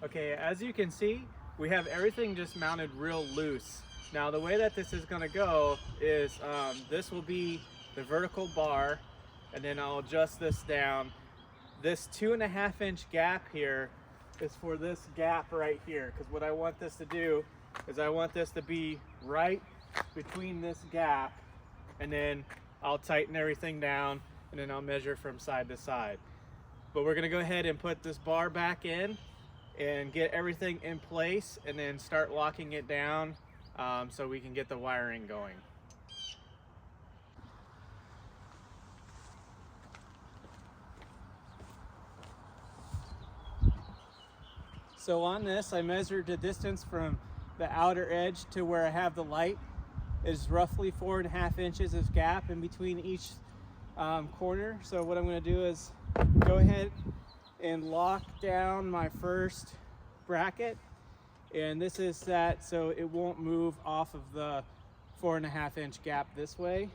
Okay, as you can see, we have everything just mounted real loose. Now the way that this is going to go is this will be the vertical bar, and then I'll adjust this down. This 2.5 inch gap here is for this gap right here, because what I want this to do is I want this to be right between this gap, and then I'll tighten everything down, and then I'll measure from side to side. But we're going to go ahead and put this bar back in and get everything in place, and then start locking it down so we can get the wiring going. So on this, I measured the distance from the outer edge to where I have the light is roughly 4.5 inches of gap in between each corner. So what I'm going to do is go ahead and lock down my first bracket, and this is set so it won't move off of the 4.5 inch gap this way.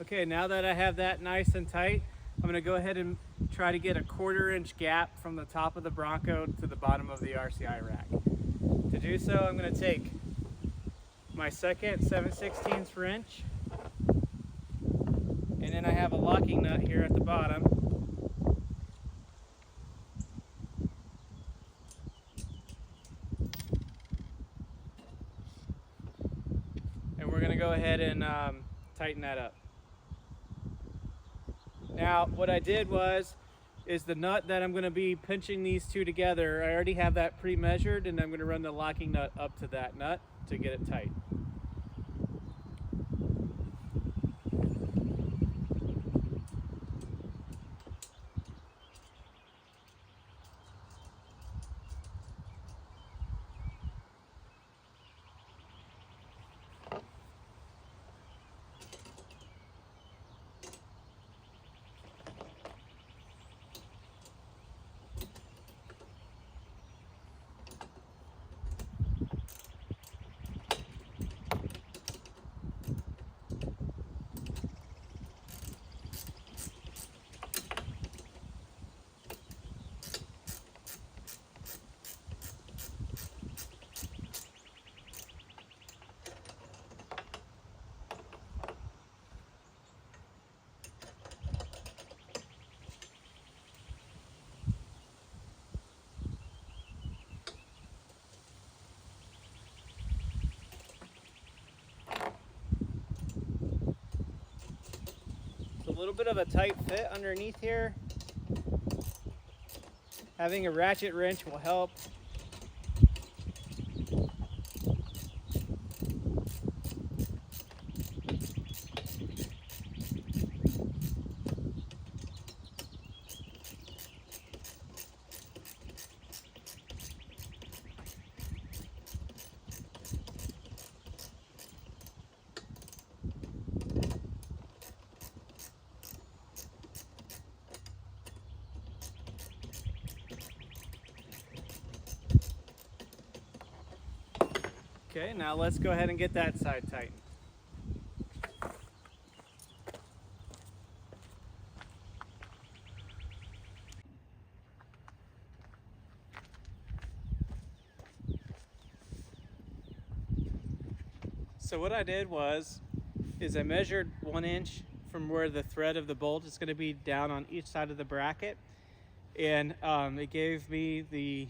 Okay, now that I have that nice and tight, I'm going to go ahead and try to get a 1/4 inch gap from the top of the Bronco to the bottom of the RCI rack. To do so, I'm going to take my second 7/16 wrench, and then I have a locking nut here at the bottom. And we're going to go ahead and tighten that up. Now what I did is the nut that I'm going to be pinching these two together, I already have that pre-measured, and I'm going to run the locking nut up to that nut to get it tight. A little bit of a tight fit underneath here. Having a ratchet wrench will help. Okay, now let's go ahead and get that side tightened. So what I did is I measured 1 inch from where the thread of the bolt is going to be down on each side of the bracket, and it gave me the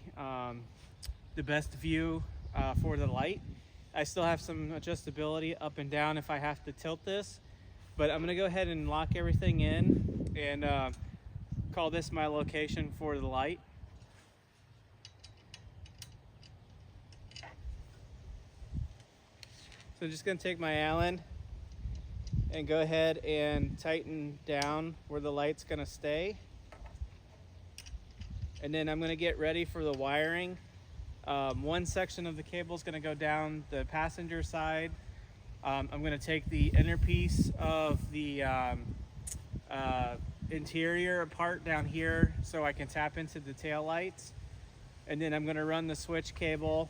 best view for the light. I still have some adjustability up and down if I have to tilt this, but I'm going to go ahead and lock everything in and call this my location for the light. So I'm just going to take my Allen and go ahead and tighten down where the light's going to stay. And then I'm going to get ready for the wiring. One section of the cable is going to go down the passenger side. I'm going to take the inner piece of the interior apart down here so I can tap into the tail lights. And then I'm going to run the switch cable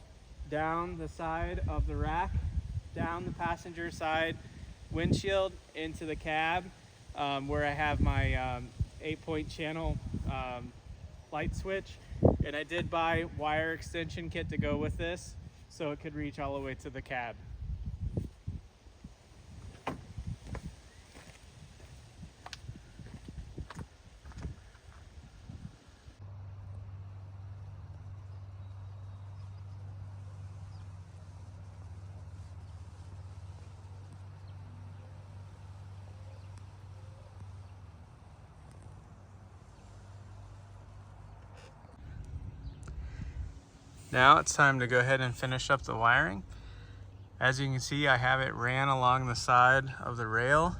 down the side of the rack, down the passenger side windshield into the cab, where I have my 8-point channel light switch. And I did buy wire extension kit to go with this so it could reach all the way to the cab. Now it's time to go ahead and finish up the wiring. As you can see, I have it ran along the side of the rail,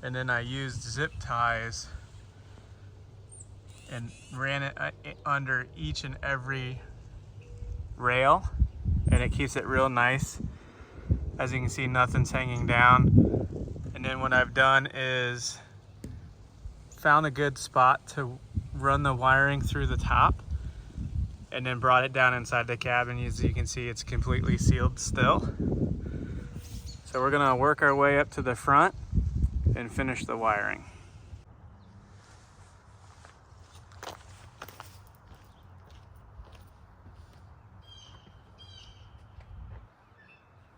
and then I used zip ties and ran it under each and every rail, and it keeps it real nice. As you can see, nothing's hanging down. And then what I've done is found a good spot to run the wiring through the top, and then brought it down inside the cabin. As you can see, it's completely sealed still. So we're gonna work our way up to the front and finish the wiring.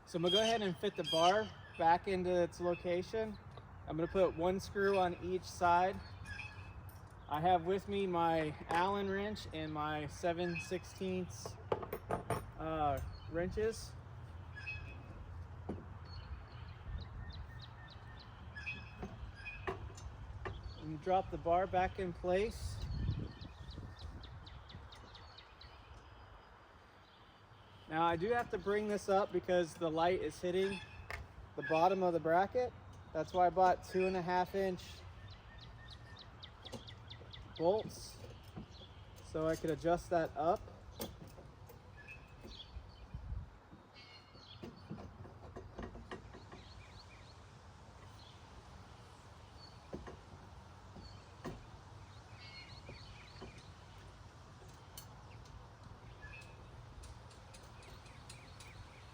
So I'm gonna go ahead and fit the bar back into its location. I'm gonna put 1 screw on each side. I have with me my Allen wrench and my 7/16 wrenches. And drop the bar back in place. Now I do have to bring this up because the light is hitting the bottom of the bracket. That's why I bought 2.5-inch bolts so I could adjust that up.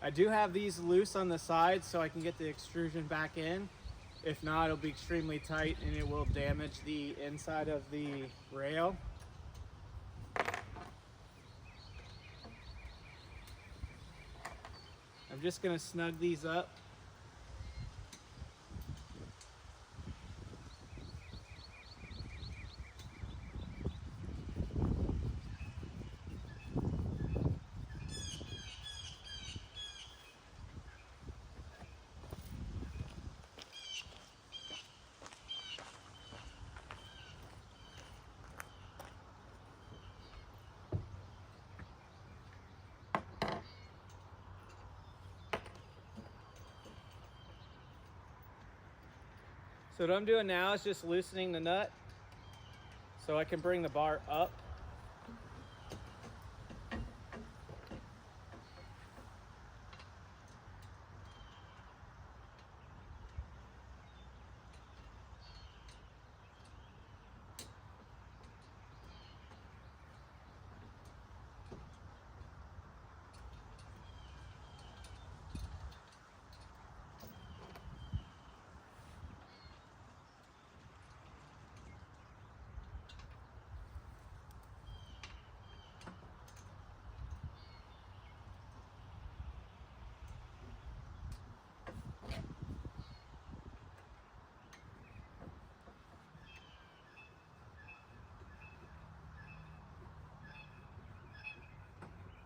I do have these loose on the side so I can get the extrusion back in. If not, it'll be extremely tight and it will damage the inside of the rail. I'm just going to snug these up. So what I'm doing now is just loosening the nut so I can bring the bar up.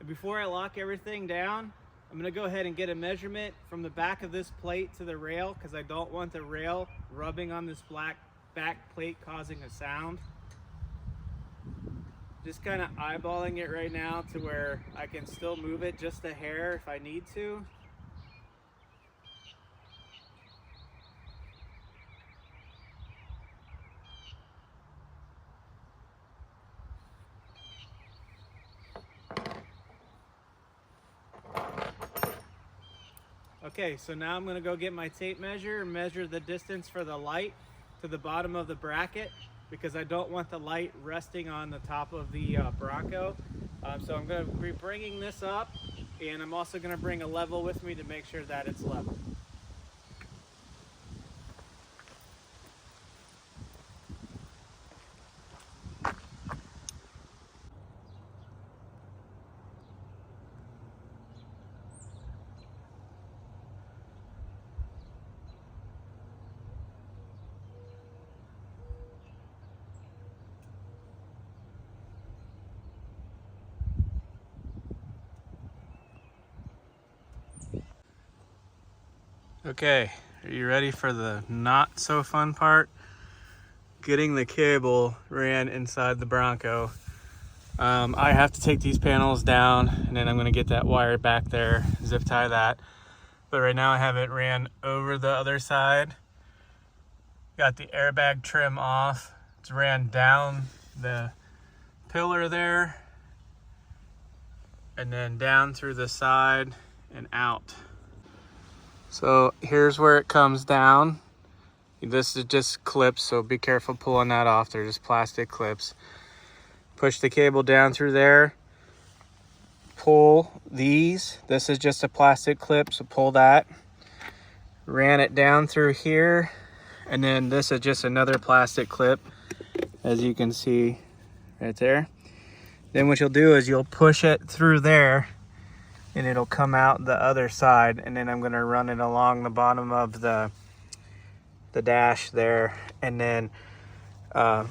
Before I lock everything down, I'm gonna go ahead and get a measurement from the back of this plate to the rail, because I don't want the rail rubbing on this black back plate causing a sound. Just kind of eyeballing it right now to where I can still move it just a hair if I need to. Okay, so now I'm gonna go get my tape measure and measure the distance for the light to the bottom of the bracket, because I don't want the light resting on the top of the Bronco. So I'm gonna be bringing this up, and I'm also gonna bring a level with me to make sure that it's level. Okay, are you ready for the not so fun part? Getting the cable ran inside the Bronco. I have to take these panels down, and then I'm gonna get that wire back there, zip tie that. But right now I have it ran over the other side. Got the airbag trim off. It's ran down the pillar there, and then down through the side and out. So here's where it comes down. This is just clips, so be careful pulling that off. They're just plastic clips. Push the cable down through there. Pull these. This is just a plastic clip, so pull that. Ran it down through here. And then this is just another plastic clip, as you can see right there. Then what you'll do is you'll push it through there, and it'll come out the other side, and then I'm gonna run it along the bottom of the dash there, and then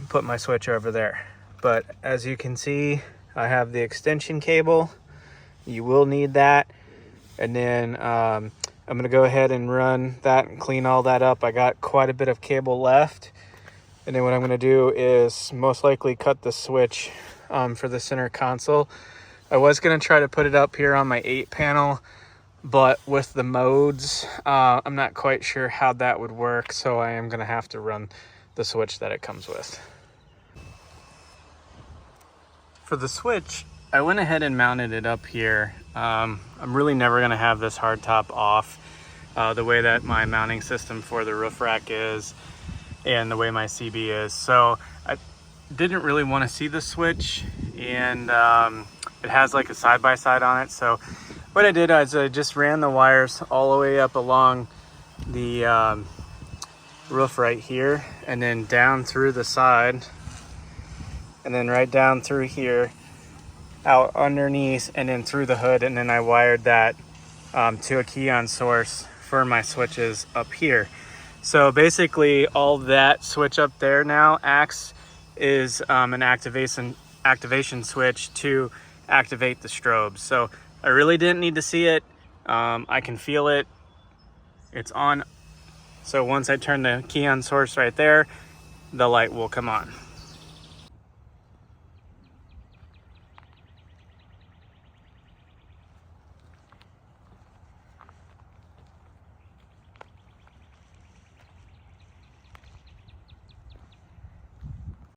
put my switch over there. But as you can see, I have the extension cable. You will need that. And then I'm gonna go ahead and run that and clean all that up. I got quite a bit of cable left. And then what I'm gonna do is most likely cut the switch for the center console. I was gonna try to put it up here on my 8-panel, but with the modes, I'm not quite sure how that would work, so I am gonna have to run the switch that it comes with. For the switch, I went ahead and mounted it up here. I'm really never gonna have this hardtop off the way that my mounting system for the roof rack is and the way my CB is. So I didn't really wanna see the switch, and it has like a side-by-side on it. So what I did is I just ran the wires all the way up along the roof right here, and then down through the side, and then right down through here, out underneath, and then through the hood. And then I wired that to a key-on source for my switches up here. So basically all that switch up there now acts is an activation switch to activate the strobes. So I really didn't need to see it. I can feel it. It's on. So once I turn the key on source right there, the light will come on.